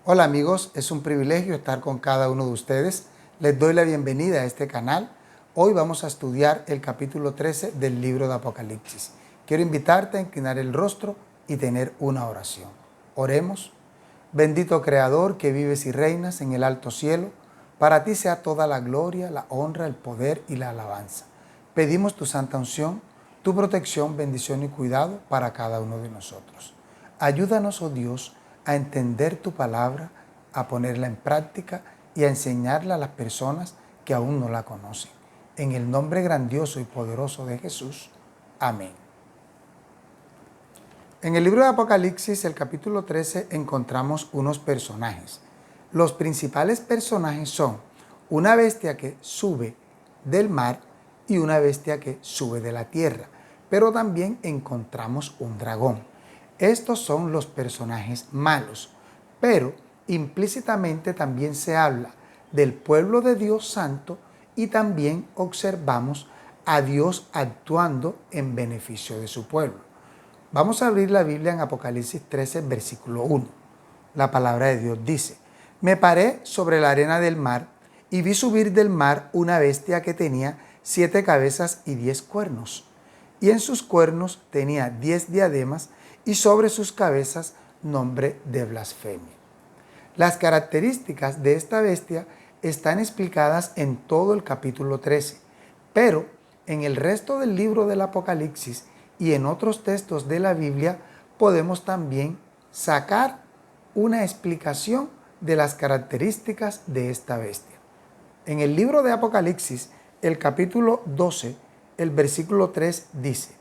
Hola amigos, es un privilegio estar con cada uno de ustedes. Les doy la bienvenida a este canal. Hoy vamos a estudiar el capítulo 13 del libro de Apocalipsis. Quiero invitarte a inclinar el rostro y tener una oración. Oremos. Bendito Creador que vives y reinas en el alto cielo, para ti sea toda la gloria, la honra, el poder y la alabanza. Pedimos tu santa unción, tu protección, bendición y cuidado para cada uno de nosotros. Ayúdanos, oh Dios, a entender tu palabra, a ponerla en práctica y a enseñarla a las personas que aún no la conocen. En el nombre grandioso y poderoso de Jesús. Amén. En el libro de Apocalipsis, el capítulo 13, encontramos unos personajes. Los principales personajes son una bestia que sube del mar y una bestia que sube de la tierra. Pero también encontramos un dragón. Estos son los personajes malos, pero implícitamente también se habla del pueblo de Dios santo y también observamos a Dios actuando en beneficio de su pueblo. Vamos a abrir la Biblia en Apocalipsis 13, versículo 1. La palabra de Dios dice: Me paré sobre la arena del mar y vi subir del mar una bestia que tenía 7 cabezas y 10 cuernos. Y en sus cuernos tenía 10 diademas y sobre sus cabezas nombre de blasfemia. Las características de esta bestia están explicadas en todo el capítulo 13, pero en el resto del libro del Apocalipsis y en otros textos de la Biblia podemos también sacar una explicación de las características de esta bestia. En el libro de Apocalipsis, el capítulo 12, el versículo 3 dice: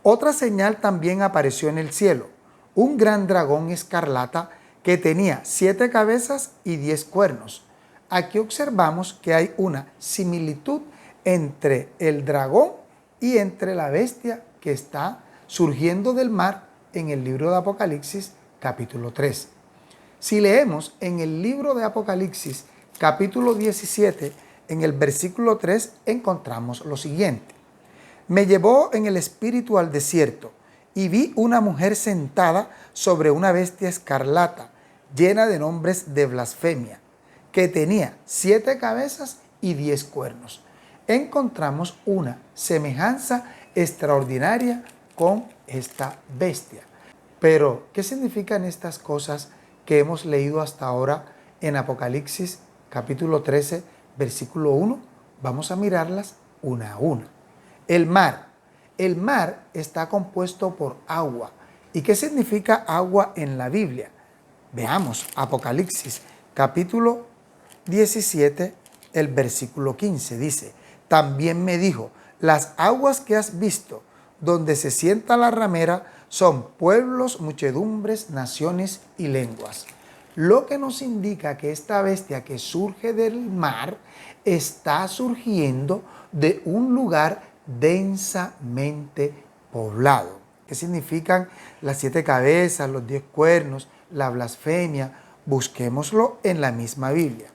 Otra señal también apareció en el cielo, un gran dragón escarlata que tenía 7 cabezas y 10 cuernos. Aquí observamos que hay una similitud entre el dragón y entre la bestia que está surgiendo del mar en el libro de Apocalipsis capítulo 3. Si leemos en el libro de Apocalipsis capítulo 17, en el versículo 3 encontramos lo siguiente: Me llevó en el espíritu al desierto y vi una mujer sentada sobre una bestia escarlata, llena de nombres de blasfemia, que tenía 7 cabezas y 10 cuernos. Encontramos una semejanza extraordinaria con esta bestia. Pero, ¿qué significan estas cosas que hemos leído hasta ahora en Apocalipsis capítulo 13, versículo 1? Vamos a mirarlas una a una. El mar. El mar está compuesto por agua. ¿Y qué significa agua en la Biblia? Veamos Apocalipsis capítulo 17, el versículo 15. Dice: También me dijo: Las aguas que has visto, donde se sienta la ramera, son pueblos, muchedumbres, naciones y lenguas. Lo que nos indica que esta bestia que surge del mar está surgiendo de un lugar densamente poblado. ¿Qué significan las 7 cabezas, los 10 cuernos, la blasfemia? Busquémoslo en la misma Biblia.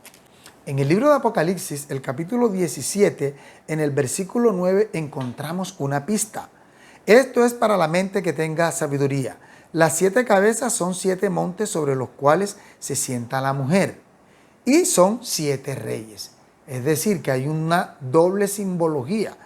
En el libro de Apocalipsis, el capítulo 17, en el versículo 9, encontramos una pista. Esto es para la mente que tenga sabiduría. Las 7 cabezas son 7 montes sobre los cuales se sienta la mujer. Y son 7 reyes. Es decir, que hay una doble simbología.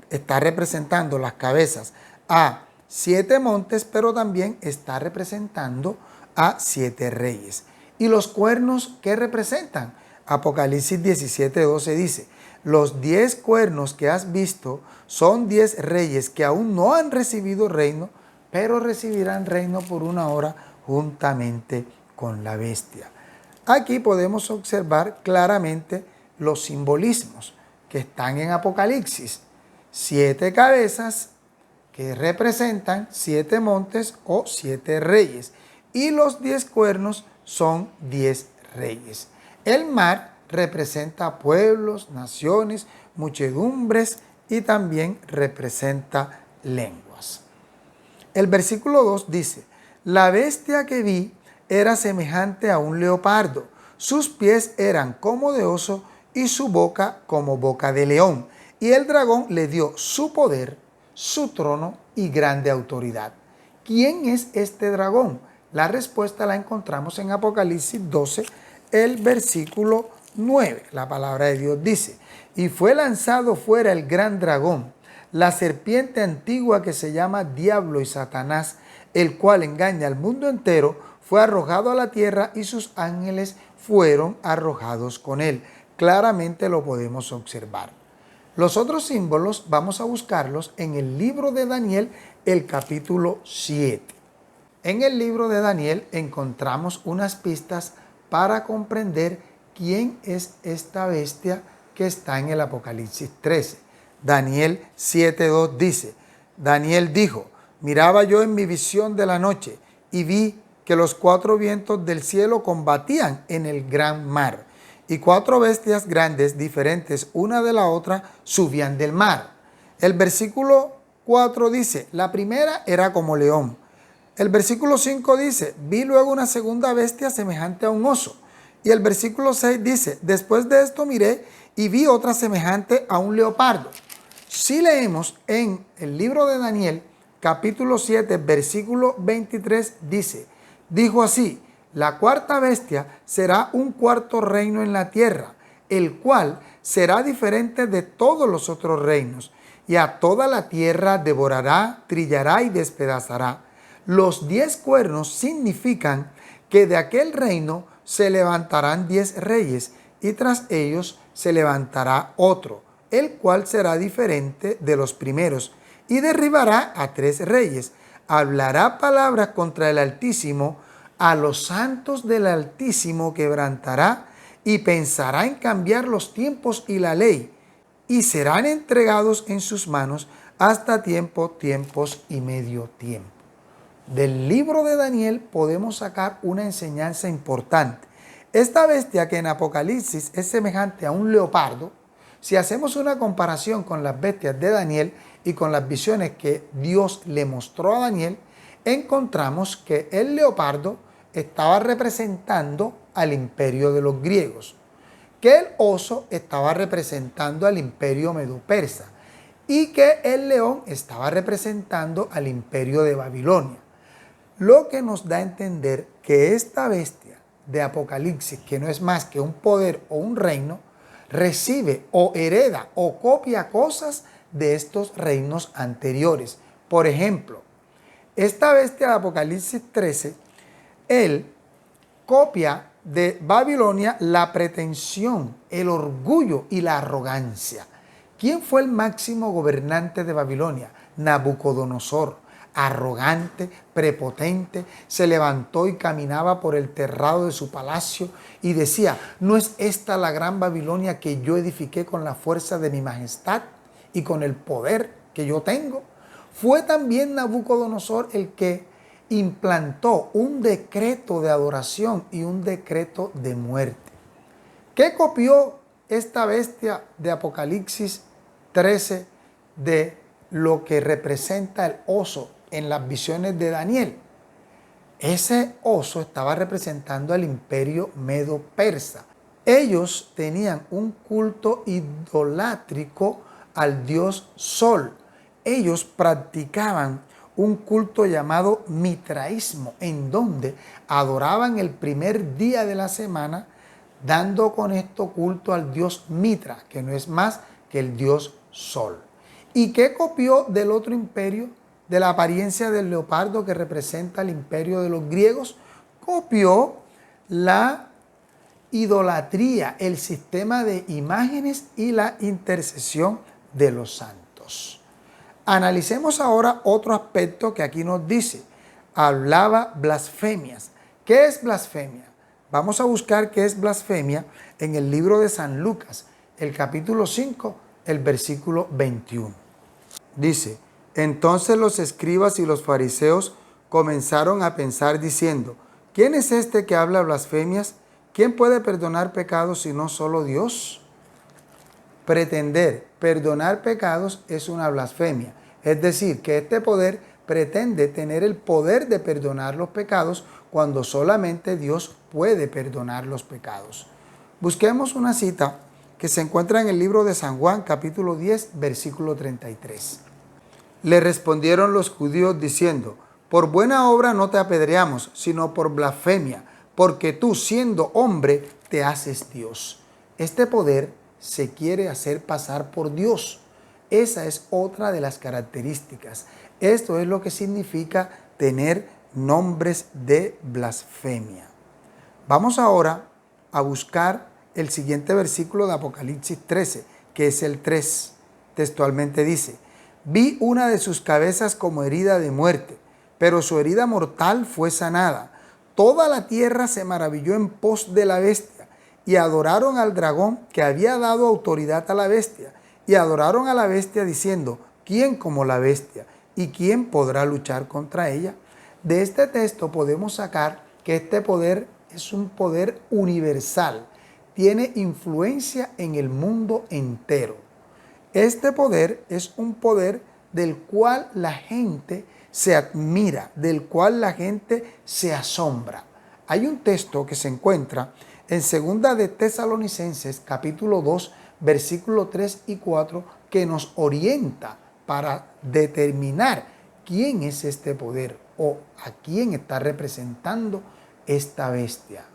Está representando las cabezas a 7 montes, pero también está representando a 7 reyes. ¿Y los cuernos qué representan? Apocalipsis 17:12 dice: Los 10 cuernos que has visto son 10 reyes que aún no han recibido reino, pero recibirán reino por una hora juntamente con la bestia. Aquí podemos observar claramente los simbolismos que están en Apocalipsis. 7 cabezas que representan 7 montes o 7 reyes. Y los 10 cuernos son 10 reyes. El mar representa pueblos, naciones, muchedumbres y también representa lenguas. El versículo 2 dice: La bestia que vi era semejante a un leopardo, sus pies eran como de oso y su boca como boca de león. Y el dragón le dio su poder, su trono y grande autoridad. ¿Quién es este dragón? La respuesta la encontramos en Apocalipsis 12, el versículo 9. La palabra de Dios dice: y fue lanzado fuera el gran dragón, la serpiente antigua que se llama Diablo y Satanás, el cual engaña al mundo entero, fue arrojado a la tierra y sus ángeles fueron arrojados con él. Claramente lo podemos observar. Los otros símbolos vamos a buscarlos en el libro de Daniel, el capítulo 7. En el libro de Daniel encontramos unas pistas para comprender quién es esta bestia que está en el Apocalipsis 13. Daniel 7:2 dice: Daniel dijo: miraba yo en mi visión de la noche y vi que los 4 vientos del cielo combatían en el gran mar, y 4 bestias grandes, diferentes una de la otra, subían del mar. El versículo 4 dice: la primera era como león. El versículo 5 dice: vi luego una segunda bestia semejante a un oso. Y el versículo 6 dice: después de esto miré y vi otra semejante a un leopardo. Si leemos en el libro de Daniel, capítulo 7, versículo 23, dice: dijo así: la cuarta bestia será un cuarto reino en la tierra, el cual será diferente de todos los otros reinos, y a toda la tierra devorará, trillará y despedazará. Los 10 cuernos significan que de aquel reino se levantarán 10 reyes, y tras ellos se levantará otro, el cual será diferente de los primeros, y derribará a 3 reyes. Hablará palabras contra el Altísimo, a los santos del Altísimo quebrantará, y pensará en cambiar los tiempos y la ley, y serán entregados en sus manos hasta tiempos y medio tiempo. Del libro de Daniel podemos sacar una enseñanza importante. Esta bestia, que en Apocalipsis es semejante a un leopardo, si hacemos una comparación con las bestias de Daniel y con las visiones que Dios le mostró a Daniel, encontramos que el leopardo estaba representando al imperio de los griegos, que el oso estaba representando al imperio medo-persa y que el león estaba representando al imperio de Babilonia. Lo que nos da a entender que esta bestia de Apocalipsis, que no es más que un poder o un reino, recibe o hereda o copia cosas de estos reinos anteriores. Por ejemplo, esta bestia de Apocalipsis 13, él copia de Babilonia la pretensión, el orgullo y la arrogancia. ¿Quién fue el máximo gobernante de Babilonia? Nabucodonosor. Arrogante, prepotente, se levantó y caminaba por el terrado de su palacio y decía: ¿no es esta la gran Babilonia que yo edifiqué con la fuerza de mi majestad y con el poder que yo tengo? Fue también Nabucodonosor el que implantó un decreto de adoración y un decreto de muerte. ¿Qué copió esta bestia de Apocalipsis 13 de lo que representa el oso en las visiones de Daniel? Ese oso estaba representando al imperio medo-persa. Ellos tenían un culto idolátrico al dios Sol. Ellos practicaban un culto llamado mitraísmo, en donde adoraban el primer día de la semana, dando con esto culto al dios Mitra, que no es más que el dios Sol. ¿Y qué copió del otro imperio? De la apariencia del leopardo, que representa el imperio de los griegos. Copió la idolatría, el sistema de imágenes y la intercesión de los santos. Analicemos ahora otro aspecto que aquí nos dice. Hablaba blasfemias. ¿Qué es blasfemia? Vamos a buscar qué es blasfemia en el libro de San Lucas, el capítulo 5, el versículo 21. Dice: entonces los escribas y los fariseos comenzaron a pensar diciendo: ¿quién es este que habla blasfemias? ¿Quién puede perdonar pecados sino solo Dios? Pretender perdonar pecados es una blasfemia. Es decir, que este poder pretende tener el poder de perdonar los pecados cuando solamente Dios puede perdonar los pecados. Busquemos una cita que se encuentra en el libro de San Juan, capítulo 10, versículo 33. Le respondieron los judíos diciendo: Por buena obra no te apedreamos, sino por blasfemia, porque tú, siendo hombre, te haces Dios. Este poder se quiere hacer pasar por Dios. Esa es otra de las características. Esto es lo que significa tener nombres de blasfemia. Vamos ahora a buscar el siguiente versículo de Apocalipsis 13, que es el 3. Textualmente dice: vi una de sus cabezas como herida de muerte, pero su herida mortal fue sanada. Toda la tierra se maravilló en pos de la bestia, y adoraron al dragón que había dado autoridad a la bestia, y adoraron a la bestia diciendo: ¿quién como la bestia? ¿Y quién podrá luchar contra ella? De este texto podemos sacar que este poder es un poder universal, tiene influencia en el mundo entero. Este poder es un poder del cual la gente se admira, del cual la gente se asombra. Hay un texto que se encuentra en 2 de Tesalonicenses, capítulo 2, versículos 3 y 4, que nos orienta para determinar quién es este poder o a quién está representando esta bestia.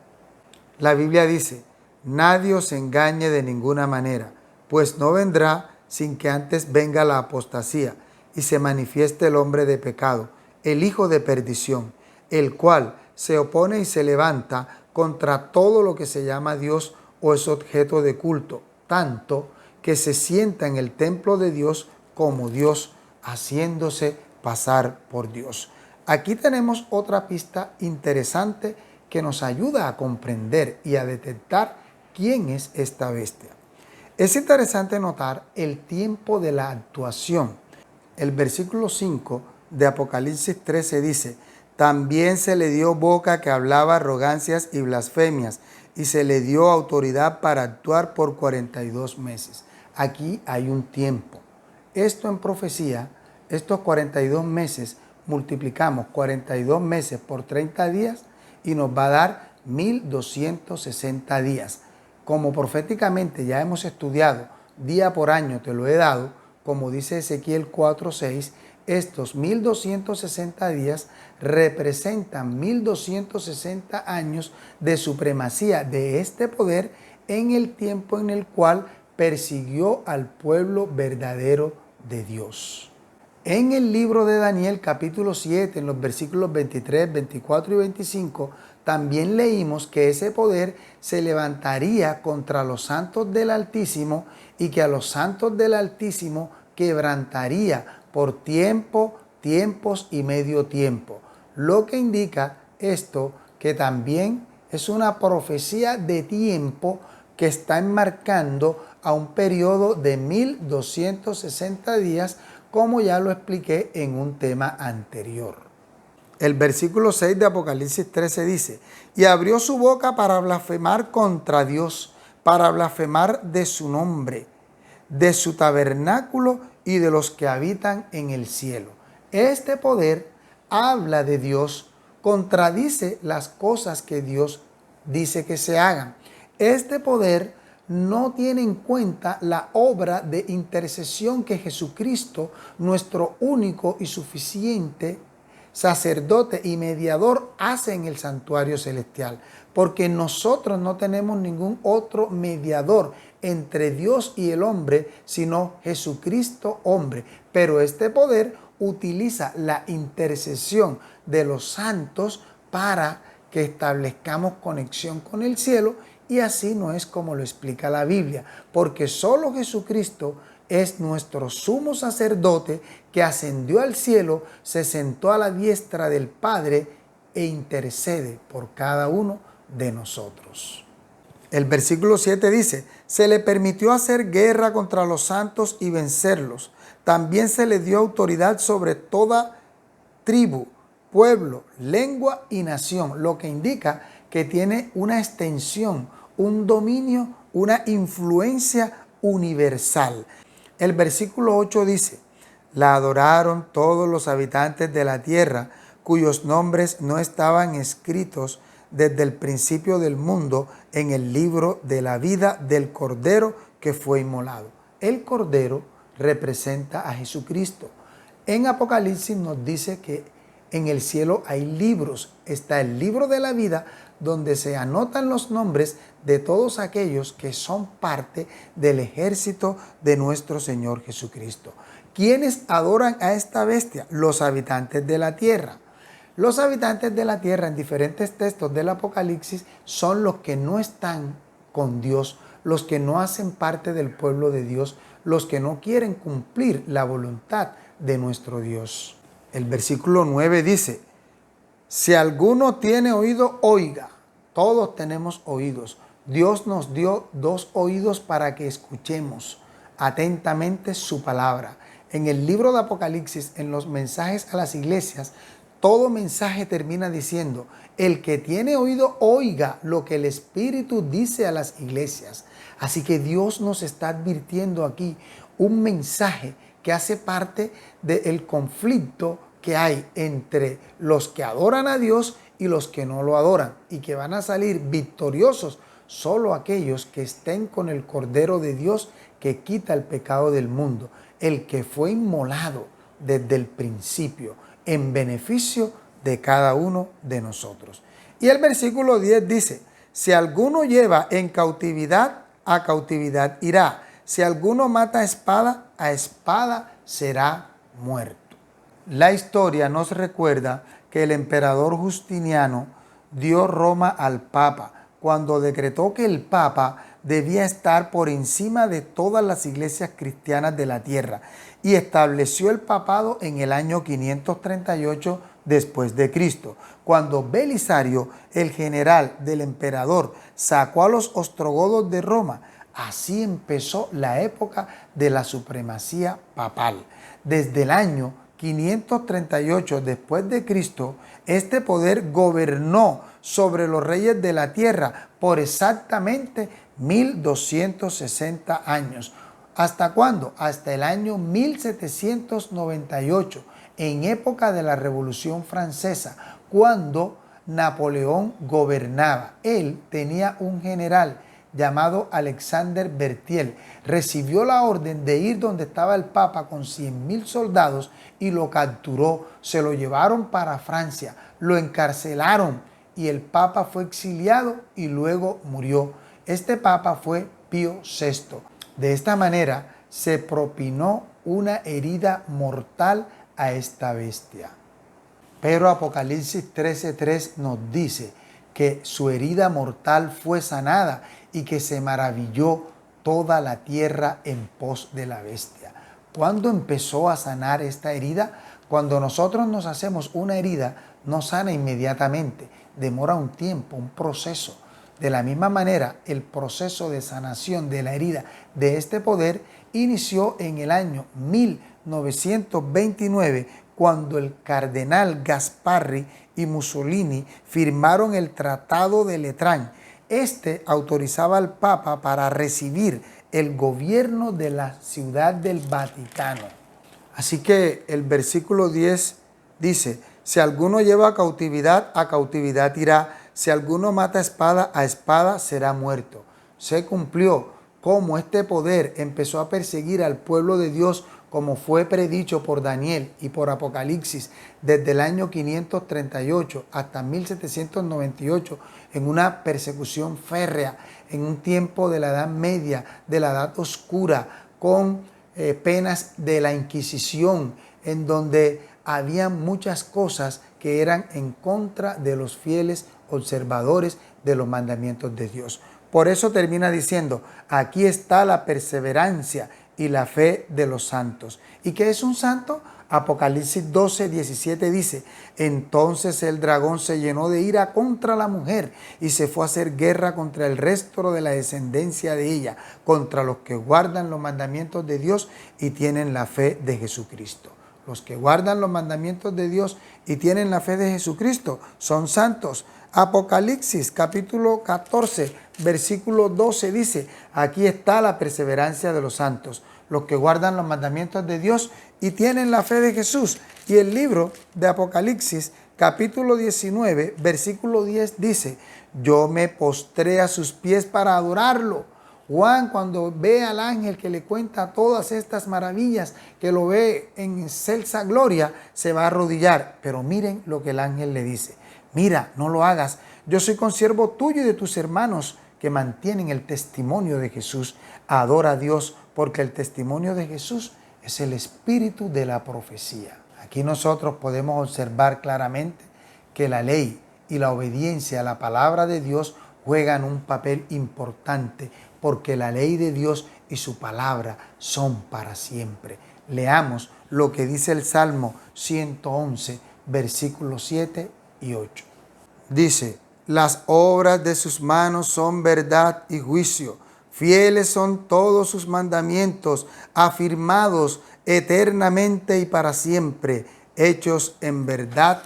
La Biblia dice: nadie os engañe de ninguna manera, pues no vendrá sin que antes venga la apostasía y se manifieste el hombre de pecado, el hijo de perdición, el cual se opone y se levanta contra todo lo que se llama Dios o es objeto de culto, tanto que se sienta en el templo de Dios como Dios, haciéndose pasar por Dios. Aquí tenemos otra pista interesante que nos ayuda a comprender y a detectar quién es esta bestia. Es interesante notar el tiempo de la actuación. El versículo 5 de Apocalipsis 13 dice: también se le dio boca que hablaba arrogancias y blasfemias, y se le dio autoridad para actuar por 42 meses. Aquí hay un tiempo. Esto en profecía, estos 42 meses, multiplicamos 42 meses por 30 días y nos va a dar 1260 días. Como proféticamente ya hemos estudiado, día por año te lo he dado, como dice Ezequiel 4:6, estos 1260 días representan 1260 años de supremacía de este poder en el tiempo en el cual persiguió al pueblo verdadero de Dios. En el libro de Daniel capítulo 7, en los versículos 23, 24 y 25, también leímos que ese poder se levantaría contra los santos del Altísimo y que a los santos del Altísimo quebrantaría por tiempo, tiempos y medio tiempo. Lo que indica esto que también es una profecía de tiempo que está enmarcando a un periodo de 1260 días, como ya lo expliqué en un tema anterior. El versículo 6 de Apocalipsis 13 dice: y abrió su boca para blasfemar contra Dios, para blasfemar de su nombre, de su tabernáculo y de los que habitan en el cielo. Este poder habla de Dios, contradice las cosas que Dios dice que se hagan. Este poder no tiene en cuenta la obra de intercesión que Jesucristo, nuestro único y suficiente sacerdote y mediador, hace en el santuario celestial, porque nosotros no tenemos ningún otro mediador entre Dios y el hombre, sino Jesucristo hombre. Pero este poder utiliza la intercesión de los santos para que establezcamos conexión con el cielo, y así no es como lo explica la Biblia, porque solo Jesucristo es nuestro sumo sacerdote que ascendió al cielo, se sentó a la diestra del Padre e intercede por cada uno de nosotros. El versículo 7 dice: se le permitió hacer guerra contra los santos y vencerlos. También se le dio autoridad sobre toda tribu, pueblo, lengua y nación, lo que indica que tiene una extensión, un dominio, una influencia universal. El versículo 8 dice: la adoraron todos los habitantes de la tierra, cuyos nombres no estaban escritos desde el principio del mundo en el libro de la vida del Cordero que fue inmolado. El Cordero representa a Jesucristo. En Apocalipsis nos dice que En el cielo hay libros. Está el libro de la vida, donde se anotan los nombres de todos aquellos que son parte del ejército de nuestro Señor Jesucristo. ¿Quiénes adoran a esta bestia? Los habitantes de la tierra. Los habitantes de la tierra, en diferentes textos del Apocalipsis, son los que no están con Dios, los que no hacen parte del pueblo de Dios, los que no quieren cumplir la voluntad de nuestro Dios. El versículo 9 dice: si alguno tiene oído, oiga. Todos tenemos oídos. Dios nos dio 2 oídos para que escuchemos atentamente su palabra. En el libro de Apocalipsis, en los mensajes a las iglesias, todo mensaje termina diciendo: el que tiene oído, oiga lo que el Espíritu dice a las iglesias. Así que Dios nos está advirtiendo aquí un mensaje que hace parte del conflicto que hay entre los que adoran a Dios y los que no lo adoran, y que van a salir victoriosos solo aquellos que estén con el Cordero de Dios que quita el pecado del mundo, el que fue inmolado desde el principio en beneficio de cada uno de nosotros. Y el versículo 10 dice: si alguno lleva en cautividad, a cautividad irá. Si alguno mata a espada será muerto. La historia nos recuerda que el emperador Justiniano dio Roma al Papa cuando decretó que el Papa debía estar por encima de todas las iglesias cristianas de la tierra, y estableció el papado en el año 538 después de Cristo, cuando Belisario, el general del emperador, sacó a los ostrogodos de Roma. Así empezó la época de la supremacía papal. Desde el año 538 después de Cristo, este poder gobernó sobre los reyes de la tierra por exactamente 1260 años. ¿Hasta cuándo? Hasta el año 1798, en época de la Revolución Francesa, cuando Napoleón gobernaba. Él tenía un general llamado Alexander Berthier. Recibió la orden de ir donde estaba el Papa con 100,000 soldados y lo capturó. Se lo llevaron para Francia, lo encarcelaron y el Papa fue exiliado y luego murió. Este Papa fue Pío VI. De esta manera se propinó una herida mortal a esta bestia. Pero Apocalipsis 13:3 nos dice que su herida mortal fue sanada y que se maravilló toda la tierra en pos de la bestia. ¿Cuándo empezó a sanar esta herida? Cuando nosotros nos hacemos una herida, no sana inmediatamente, demora un tiempo, un proceso. De la misma manera, el proceso de sanación de la herida de este poder inició en el año 1929, cuando el cardenal Gasparri y Mussolini firmaron el Tratado de Letrán. Este autorizaba al Papa para recibir el gobierno de la Ciudad del Vaticano. Así que el versículo 10 dice: si alguno lleva a cautividad irá. Si alguno mata a espada será muerto. Se cumplió cómo este poder empezó a perseguir al pueblo de Dios, como fue predicho por Daniel y por Apocalipsis, desde el año 538 hasta 1798, en una persecución férrea, en un tiempo de la Edad Media, de la Edad Oscura, con penas de la Inquisición, en donde había muchas cosas que eran en contra de los fieles observadores de los mandamientos de Dios. Por eso termina diciendo: aquí está la perseverancia y la fe de los santos. ¿Y qué es un santo? Apocalipsis 12:17 dice: entonces el dragón se llenó de ira contra la mujer y se fue a hacer guerra contra el resto de la descendencia de ella, contra los que guardan los mandamientos de Dios y tienen la fe de Jesucristo. Los que guardan los mandamientos de Dios y tienen la fe de Jesucristo son santos. Apocalipsis capítulo 14, versículo 12 dice: aquí está la perseverancia de los santos, los que guardan los mandamientos de Dios y tienen la fe de Jesús. Y el libro de Apocalipsis capítulo 19, versículo 10 dice: yo me postré a sus pies para adorarlo. Juan, cuando ve al ángel que le cuenta todas estas maravillas, que lo ve en excelsa gloria, se va a arrodillar. Pero miren lo que el ángel le dice. Mira, no lo hagas. Yo soy consiervo tuyo y de tus hermanos que mantienen el testimonio de Jesús. Adora a Dios, porque el testimonio de Jesús es el espíritu de la profecía. Aquí nosotros podemos observar claramente que la ley y la obediencia a la palabra de Dios juegan un papel importante, porque la ley de Dios y su palabra son para siempre. Leamos lo que dice el Salmo 111, versículos 7 y 8. Dice: las obras de sus manos son verdad y juicio. Fieles son todos sus mandamientos, afirmados eternamente y para siempre, hechos en verdad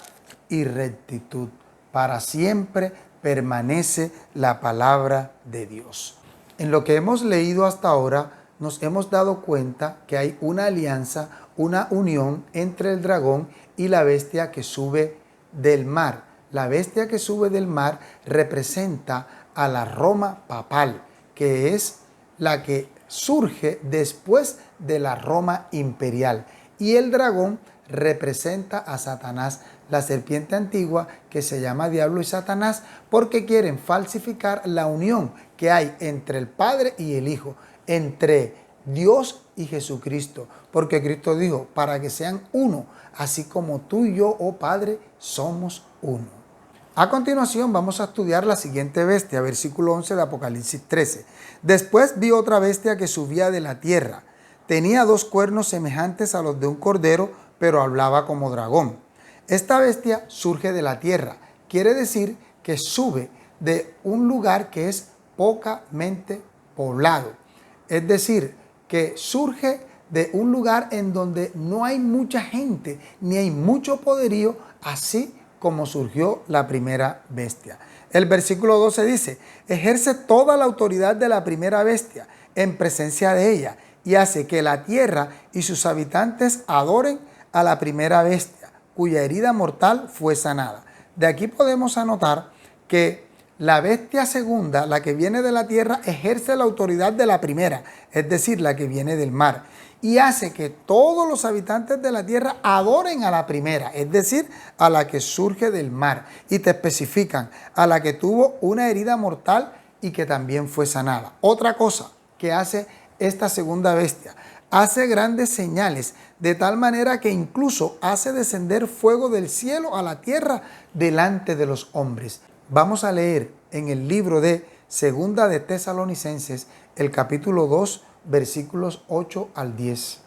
y rectitud. Para siempre permanece la palabra de Dios. En lo que hemos leído hasta ahora, nos hemos dado cuenta que hay una alianza, una unión entre el dragón y la bestia que sube del mar. La bestia que sube del mar representa a la Roma papal, que es la que surge después de la Roma imperial. Y el dragón representa a Satanás, la serpiente antigua que se llama Diablo y Satanás, porque quieren falsificar la unión que hay entre el Padre y el Hijo, entre Dios y Jesucristo, porque Cristo dijo, para que sean uno, así como tú y yo, oh Padre, somos uno. A continuación vamos a estudiar la siguiente bestia, versículo 11 de Apocalipsis 13. Después vi otra bestia que subía de la tierra. Tenía 2 cuernos semejantes a los de un cordero, pero hablaba como dragón. Esta bestia surge de la tierra. Quiere decir que sube de un lugar que es pocamente poblado. Es decir, que surge de un lugar en donde no hay mucha gente, ni hay mucho poderío, así como surgió la primera bestia. El versículo 12 dice: ejerce toda la autoridad de la primera bestia en presencia de ella y hace que la tierra y sus habitantes adoren a la primera bestia, cuya herida mortal fue sanada. De aquí podemos anotar que la bestia segunda, la que viene de la tierra, ejerce la autoridad de la primera, es decir, la que viene del mar, y hace que todos los habitantes de la tierra adoren a la primera, es decir, a la que surge del mar, y te especifican, a la que tuvo una herida mortal y que también fue sanada. Otra cosa que hace esta segunda bestia: hace grandes señales, de tal manera que incluso hace descender fuego del cielo a la tierra delante de los hombres. Vamos a leer en el libro de Segunda de Tesalonicenses, el capítulo 2, versículos 8 al 10.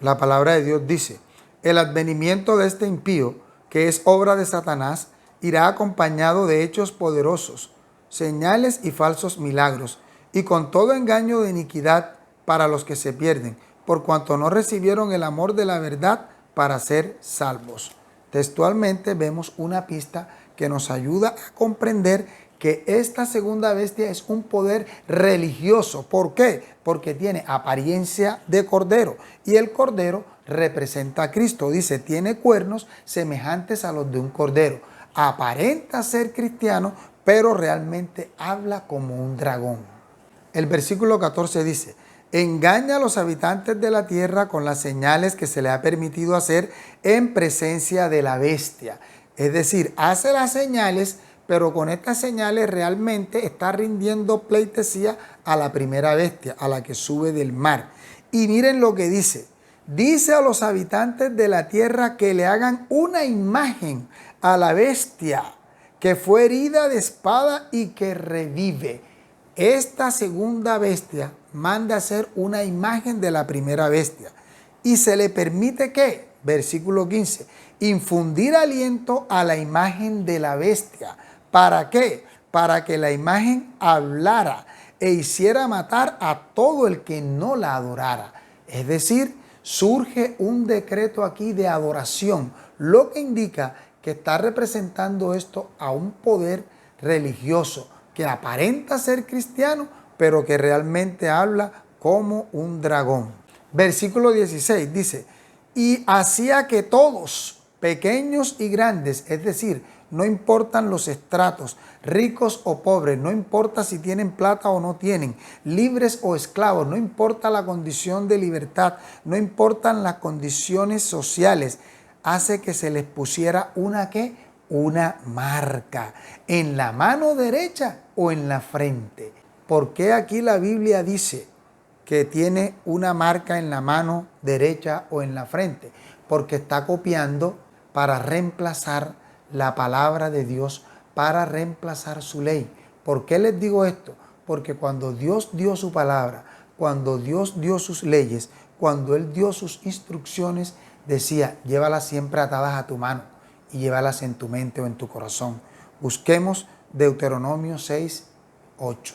La palabra de Dios dice: el advenimiento de este impío, que es obra de Satanás, irá acompañado de hechos poderosos, señales y falsos milagros, y con todo engaño de iniquidad para los que se pierden, por cuanto no recibieron el amor de la verdad para ser salvos. Textualmente vemos una pista que nos ayuda a comprender que esta segunda bestia es un poder religioso. ¿Por qué? Porque tiene apariencia de cordero, y el cordero representa a Cristo. Dice, tiene cuernos semejantes a los de un cordero. Aparenta ser cristiano, pero realmente habla como un dragón. El versículo 14 dice: engaña a los habitantes de la tierra con las señales que se le ha permitido hacer en presencia de la bestia. Es decir, hace las señales, pero con estas señales realmente está rindiendo pleitesía a la primera bestia, a la que sube del mar. Y miren lo que dice. Dice a los habitantes de la tierra que le hagan una imagen a la bestia que fue herida de espada y que revive. Esta segunda bestia manda hacer una imagen de la primera bestia. Y se le permite que, versículo 15, infundir aliento a la imagen de la bestia. ¿Para qué? Para que la imagen hablara e hiciera matar a todo el que no la adorara. Es decir, surge un decreto aquí de adoración, lo que indica que está representando esto a un poder religioso que aparenta ser cristiano, pero que realmente habla como un dragón. Versículo 16 dice: y hacía que todos pequeños y grandes, es decir, no importan los estratos, ricos o pobres, no importa si tienen plata o no tienen, libres o esclavos, no importa la condición de libertad, no importan las condiciones sociales, hace que se les pusiera una ¿qué? Una marca en la mano derecha o en la frente. ¿Por qué aquí la Biblia dice que tiene una marca en la mano derecha o en la frente? Porque está copiando para reemplazar la palabra de Dios, para reemplazar su ley. ¿Por qué les digo esto? Porque cuando Dios dio su palabra, cuando Dios dio sus leyes, cuando Él dio sus instrucciones, decía, llévalas siempre atadas a tu mano y llévalas en tu mente o en tu corazón. Busquemos Deuteronomio 6, 8.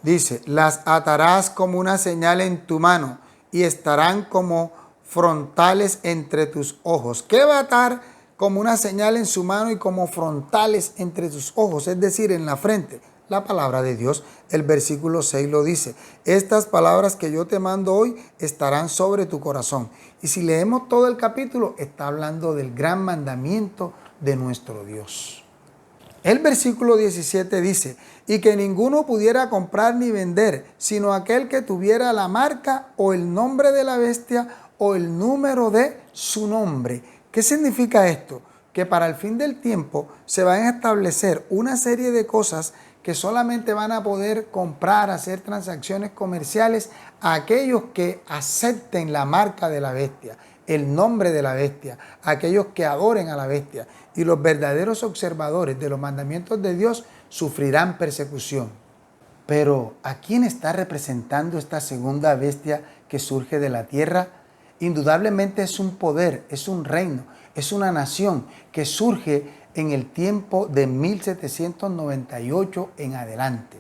Dice, las atarás como una señal en tu mano y estarán como frontales entre tus ojos. ¿Qué va a atar como una señal en su mano y como frontales entre tus ojos? Es decir, en la frente. La palabra de Dios, el versículo 6 lo dice. Estas palabras que yo te mando hoy estarán sobre tu corazón. Y si leemos todo el capítulo, está hablando del gran mandamiento de nuestro Dios. El versículo 17 dice, y que ninguno pudiera comprar ni vender, sino aquel que tuviera la marca o el nombre de la bestia o el número de su nombre. ¿Qué significa esto? Que para el fin del tiempo se van a establecer una serie de cosas que solamente van a poder comprar, hacer transacciones comerciales a aquellos que acepten la marca de la bestia, el nombre de la bestia, aquellos que adoren a la bestia. Y los verdaderos observadores de los mandamientos de Dios sufrirán persecución. Pero ¿a quién está representando esta segunda bestia que surge de la tierra? Indudablemente es un poder, es un reino, es una nación que surge en el tiempo de 1798 en adelante.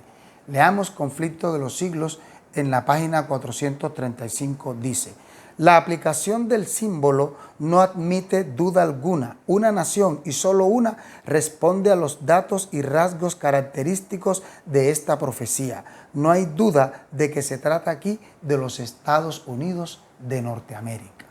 Leamos Conflicto de los Siglos en la página 435, dice: la aplicación del símbolo no admite duda alguna. Una nación, y solo una, responde a los datos y rasgos característicos de esta profecía. No hay duda de que se trata aquí de los Estados Unidos de Norteamérica.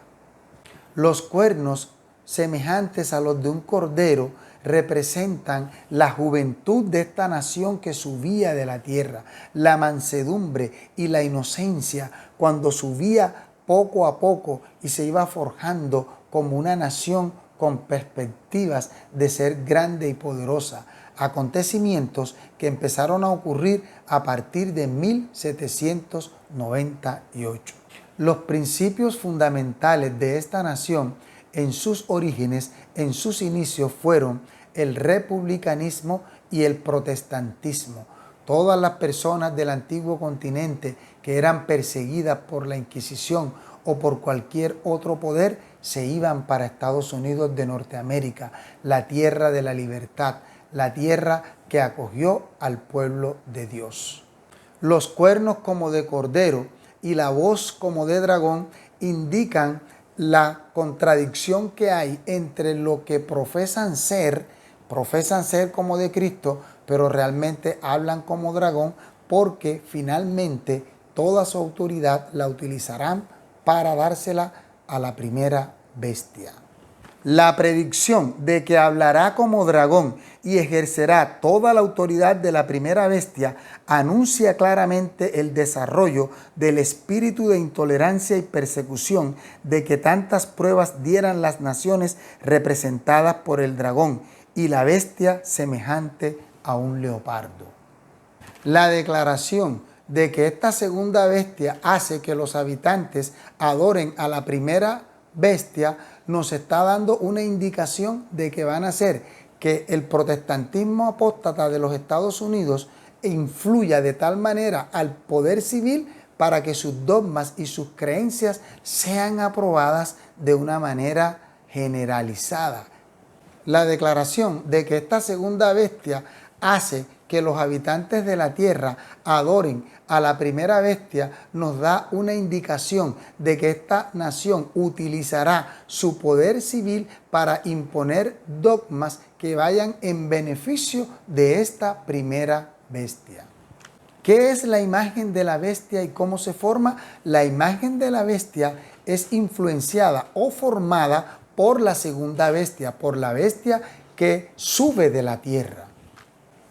Los cuernos, semejantes a los de un cordero, representan la juventud de esta nación que subía de la tierra, la mansedumbre y la inocencia cuando subía poco a poco y se iba forjando como una nación con perspectivas de ser grande y poderosa. Acontecimientos que empezaron a ocurrir a partir de 1798. Los principios fundamentales de esta nación en sus orígenes, en sus inicios, fueron el republicanismo y el protestantismo. Todas las personas del antiguo continente que eran perseguidas por la Inquisición o por cualquier otro poder se iban para Estados Unidos de Norteamérica, la tierra de la libertad, la tierra que acogió al pueblo de Dios. Los cuernos como de cordero y la voz como de dragón indican la contradicción que hay entre lo que profesan ser como de Cristo, pero realmente hablan como dragón, porque finalmente toda su autoridad la utilizarán para dársela a la primera bestia. La predicción de que hablará como dragón y ejercerá toda la autoridad de la primera bestia anuncia claramente el desarrollo del espíritu de intolerancia y persecución de que tantas pruebas dieran las naciones representadas por el dragón y la bestia semejante a un leopardo. La declaración de que esta segunda bestia hace que los habitantes adoren a la primera bestia nos está dando una indicación de que van a hacer que el protestantismo apóstata de los Estados Unidos influya de tal manera al poder civil para que sus dogmas y sus creencias sean aprobadas de una manera generalizada. La declaración de que esta segunda bestia hace que los habitantes de la tierra adoren a la primera bestia nos da una indicación de que esta nación utilizará su poder civil para imponer dogmas que vayan en beneficio de esta primera bestia. ¿Qué es la imagen de la bestia y cómo se forma? La imagen de la bestia es influenciada o formada por la segunda bestia, por la bestia que sube de la tierra.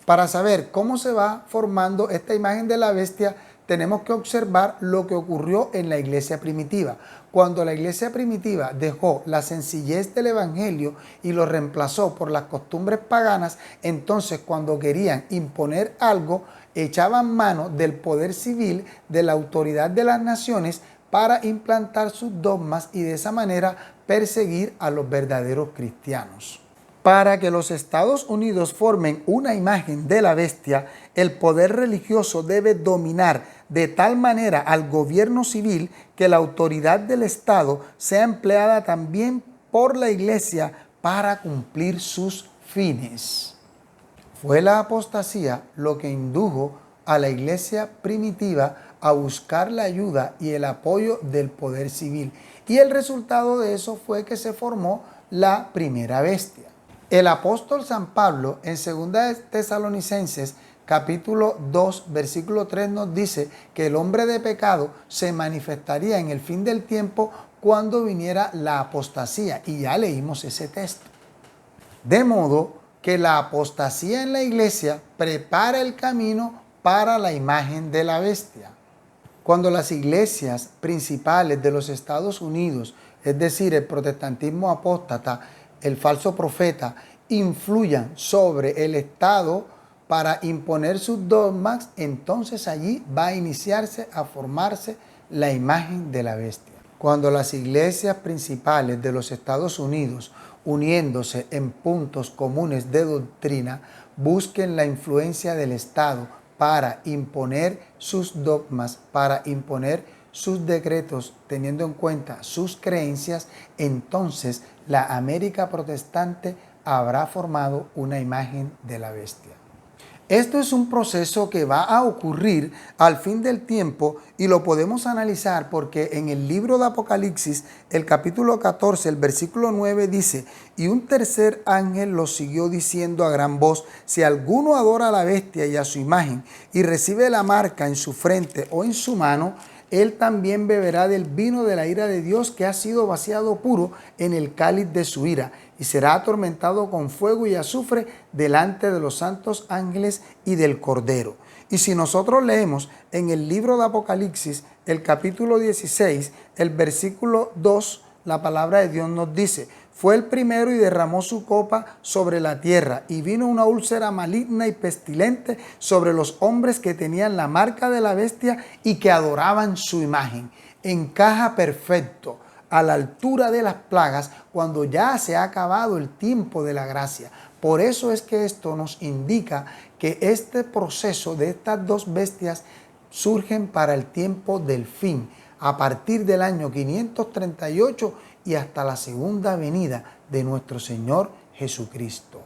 Para saber cómo se va formando esta imagen de la bestia, tenemos que observar lo que ocurrió en la iglesia primitiva. Cuando la iglesia primitiva dejó la sencillez del evangelio y lo reemplazó por las costumbres paganas, entonces cuando querían imponer algo, echaban mano del poder civil, de la autoridad de las naciones, para implantar sus dogmas y de esa manera perseguir a los verdaderos cristianos. Para que los Estados Unidos formen una imagen de la bestia, el poder religioso debe dominar de tal manera al gobierno civil que la autoridad del Estado sea empleada también por la iglesia para cumplir sus fines. Fue la apostasía lo que indujo a la iglesia primitiva a buscar la ayuda y el apoyo del poder civil. Y el resultado de eso fue que se formó la primera bestia. El apóstol San Pablo en 2 Tesalonicenses capítulo 2 versículo 3 nos dice que el hombre de pecado se manifestaría en el fin del tiempo cuando viniera la apostasía, y ya leímos ese texto. De modo que la apostasía en la iglesia prepara el camino para la imagen de la bestia. Cuando las iglesias principales de los Estados Unidos, es decir, el protestantismo apóstata, el falso profeta, influyan sobre el Estado para imponer sus dogmas, entonces allí va a iniciarse, a formarse la imagen de la bestia. Cuando las iglesias principales de los Estados Unidos, uniéndose en puntos comunes de doctrina, busquen la influencia del Estado para imponer sus dogmas, para imponer sus decretos, teniendo en cuenta sus creencias, entonces la América protestante habrá formado una imagen de la bestia. Esto es un proceso que va a ocurrir al fin del tiempo y lo podemos analizar porque en el libro de Apocalipsis, el capítulo 14, el versículo 9 dice: y un tercer ángel los siguió diciendo a gran voz: si alguno adora a la bestia y a su imagen y recibe la marca en su frente o en su mano, él también beberá del vino de la ira de Dios que ha sido vaciado puro en el cáliz de su ira, y será atormentado con fuego y azufre delante de los santos ángeles y del Cordero. Y si nosotros leemos en el libro de Apocalipsis, el capítulo 16, el versículo 2, la palabra de Dios nos dice: fue el primero y derramó su copa sobre la tierra, y vino una úlcera maligna y pestilente sobre los hombres que tenían la marca de la bestia y que adoraban su imagen. Encaja perfecto a la altura de las plagas cuando ya se ha acabado el tiempo de la gracia. Por eso es que esto nos indica que este proceso de estas dos bestias surgen para el tiempo del fin, a partir del año 538 y hasta la segunda venida de nuestro Señor Jesucristo.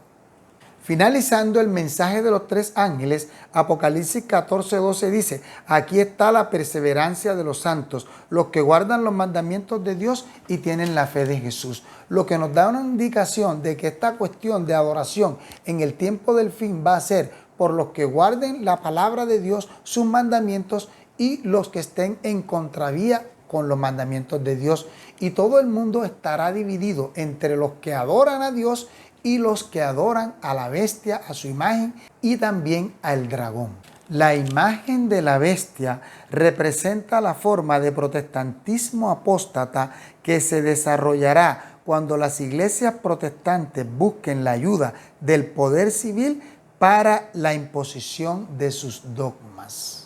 Finalizando el mensaje de los tres ángeles, Apocalipsis 14:12 dice: aquí está la perseverancia de los santos, los que guardan los mandamientos de Dios y tienen la fe de Jesús. Lo que nos da una indicación de que esta cuestión de adoración en el tiempo del fin va a ser por los que guarden la palabra de Dios, sus mandamientos, y los que estén en contravía con los mandamientos de Dios. Y todo el mundo estará dividido entre los que adoran a Dios y los que adoran a la bestia, a su imagen, y también al dragón. La imagen de la bestia representa la forma de protestantismo apóstata que se desarrollará cuando las iglesias protestantes busquen la ayuda del poder civil para la imposición de sus dogmas.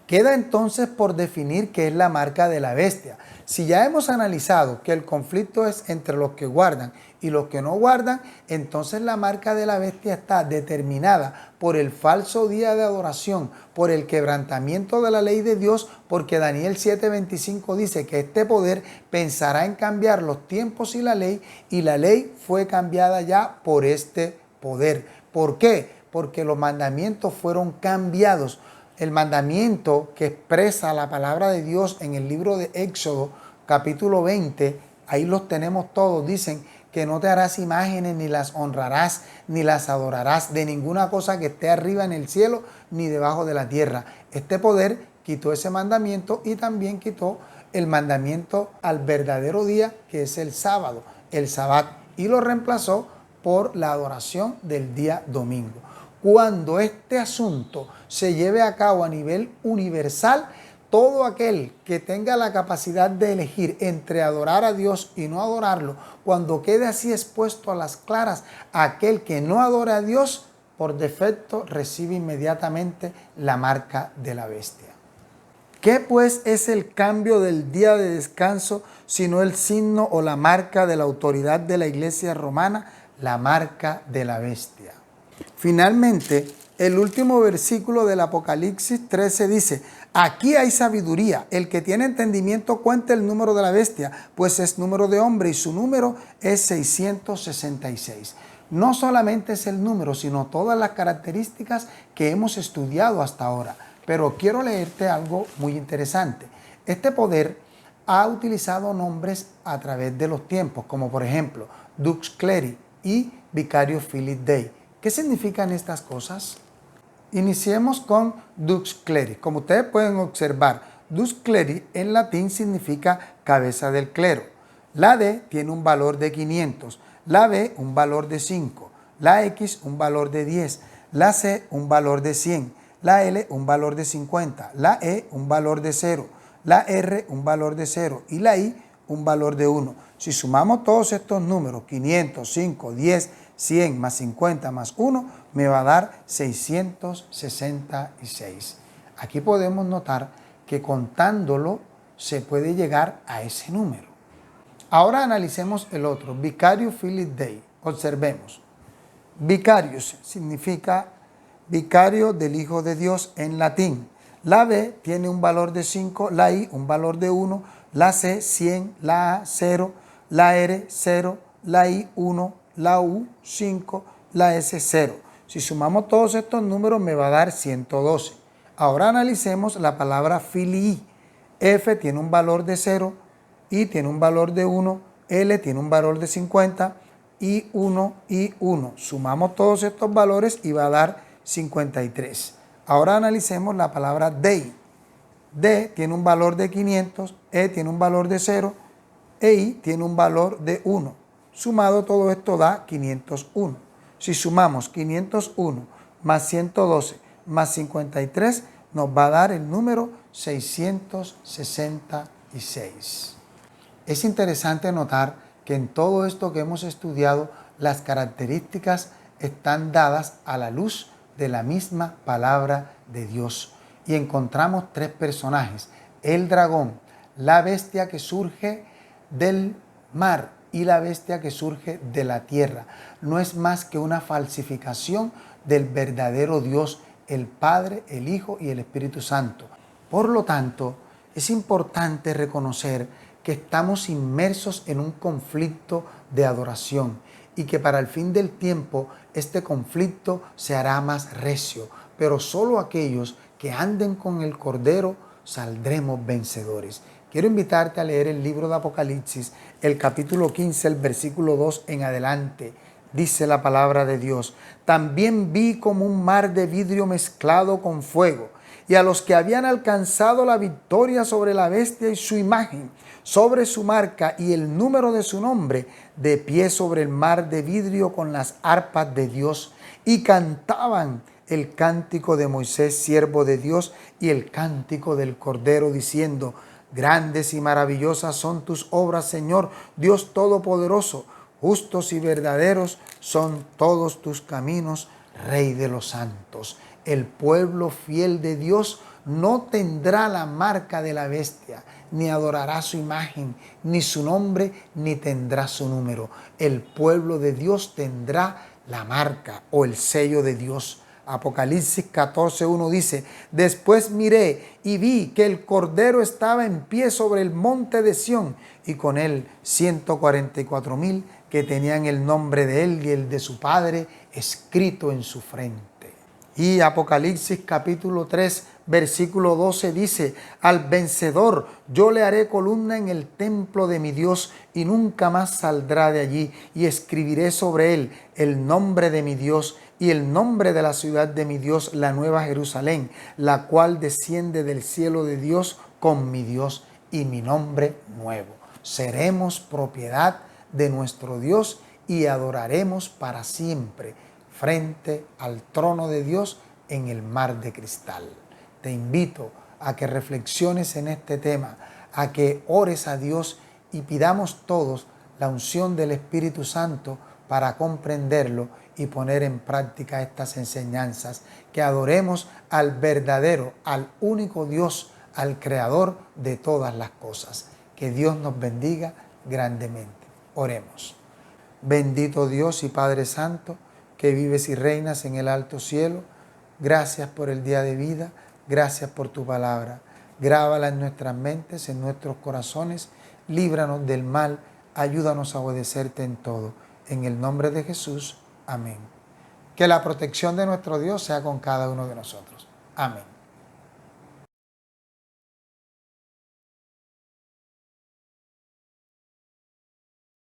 Queda entonces por definir qué es la marca de la bestia. Si ya hemos analizado que el conflicto es entre los que guardan y los que no guardan, entonces la marca de la bestia está determinada por el falso día de adoración, por el quebrantamiento de la ley de Dios, porque Daniel 7:25 dice que este poder pensará en cambiar los tiempos y la ley fue cambiada ya por este poder. ¿Por qué? Porque los mandamientos fueron cambiados. El mandamiento que expresa la palabra de Dios en el libro de Éxodo, capítulo 20, ahí los tenemos todos, dicen que no te harás imágenes, ni las honrarás, ni las adorarás de ninguna cosa que esté arriba en el cielo, ni debajo de la tierra. Este poder quitó ese mandamiento y también quitó el mandamiento al verdadero día, que es el sábado. el Sabbat y lo reemplazó por la adoración del día domingo. Cuando este asunto se lleve a cabo a nivel universal, todo aquel que tenga la capacidad de elegir entre adorar a Dios y no adorarlo, cuando quede así expuesto a las claras, aquel que no adora a Dios, por defecto recibe inmediatamente la marca de la bestia. ¿Qué pues es el cambio del día de descanso sino el signo o la marca de la autoridad de la Iglesia romana, la marca de la bestia? Finalmente, el último versículo del Apocalipsis 13 dice: aquí hay sabiduría, el que tiene entendimiento cuente el número de la bestia, pues es número de hombre y su número es 666. No solamente es el número, sino todas las características que hemos estudiado hasta ahora. Pero quiero leerte algo muy interesante. Este poder ha utilizado nombres a través de los tiempos, como por ejemplo Dux Cleri y Vicario Filii Dei. ¿Qué significan estas cosas? Iniciemos con Dux Cleri. Como ustedes pueden observar, Dux Cleri en latín significa cabeza del clero. La D tiene un valor de 500, la B un valor de 5, la X un valor de 10, la C un valor de 100, la L un valor de 50, la E un valor de 0, la R un valor de 0 y la I un valor de 1. Si sumamos todos estos números, 500, 5, 10, 100 más 50 más 1, me va a dar 666. Aquí podemos notar que contándolo se puede llegar a ese número. Ahora analicemos el otro, Vicario Filii Dei. Observemos. Vicarius significa vicario del Hijo de Dios en latín. La B tiene un valor de 5, la I un valor de 1, la C 100, la A 0, la R 0, la I 1, la U 5, la S 0. Si sumamos todos estos números me va a dar 112. Ahora analicemos la palabra filii. F tiene un valor de 0, I tiene un valor de 1, L tiene un valor de 50, I1, I1. Sumamos todos estos valores y va a dar 53. Ahora analicemos la palabra Dei. D tiene un valor de 500, E tiene un valor de 0, e I tiene un valor de 1. Sumado todo esto da 501. Si sumamos 501 más 112 más 53, nos va a dar el número 666. Es interesante notar que en todo esto que hemos estudiado, las características están dadas a la luz de la misma palabra de Dios. Y encontramos tres personajes: el dragón, la bestia que surge del mar y la bestia que surge de la tierra. No es más que una falsificación del verdadero Dios, el Padre, el Hijo y el Espíritu Santo. Por lo tanto, es importante reconocer que estamos inmersos en un conflicto de adoración y que para el fin del tiempo este conflicto se hará más recio, pero solo aquellos que anden con el Cordero saldremos vencedores. Quiero invitarte a leer el libro de Apocalipsis, el capítulo 15, el versículo 2 en adelante. Dice la palabra de Dios: también vi como un mar de vidrio mezclado con fuego, y a los que habían alcanzado la victoria sobre la bestia y su imagen, sobre su marca y el número de su nombre, de pie sobre el mar de vidrio con las arpas de Dios, y cantaban el cántico de Moisés, siervo de Dios, y el cántico del Cordero, diciendo: grandes y maravillosas son tus obras, Señor, Dios Todopoderoso. Justos y verdaderos son todos tus caminos, Rey de los santos. El pueblo fiel de Dios no tendrá la marca de la bestia, ni adorará su imagen, ni su nombre, ni tendrá su número. El pueblo de Dios tendrá la marca o el sello de Dios. Apocalipsis 14:1 dice: después miré y vi que el Cordero estaba en pie sobre el monte de Sión, y con él 144,000 que tenían el nombre de él y el de su Padre escrito en su frente. Y Apocalipsis capítulo 3, versículo 12 dice: al vencedor yo le haré columna en el templo de mi Dios, y nunca más saldrá de allí, y escribiré sobre él el nombre de mi Dios y el nombre de la ciudad de mi Dios, la nueva Jerusalén, la cual desciende del cielo de Dios con mi Dios y mi nombre nuevo. Seremos propiedad de nuestro Dios y adoraremos para siempre frente al trono de Dios en el mar de cristal. Te invito a que reflexiones en este tema, a que ores a Dios y pidamos todos la unción del Espíritu Santo para comprenderlo y poner en práctica estas enseñanzas, que adoremos al verdadero, al único Dios, al Creador de todas las cosas. Que Dios nos bendiga grandemente. Oremos. Bendito Dios y Padre Santo, que vives y reinas en el alto cielo, gracias por el día de vida, gracias por tu palabra. Grábala en nuestras mentes, en nuestros corazones, líbranos del mal, ayúdanos a obedecerte en todo. En el nombre de Jesús, amén. Que la protección de nuestro Dios sea con cada uno de nosotros. Amén.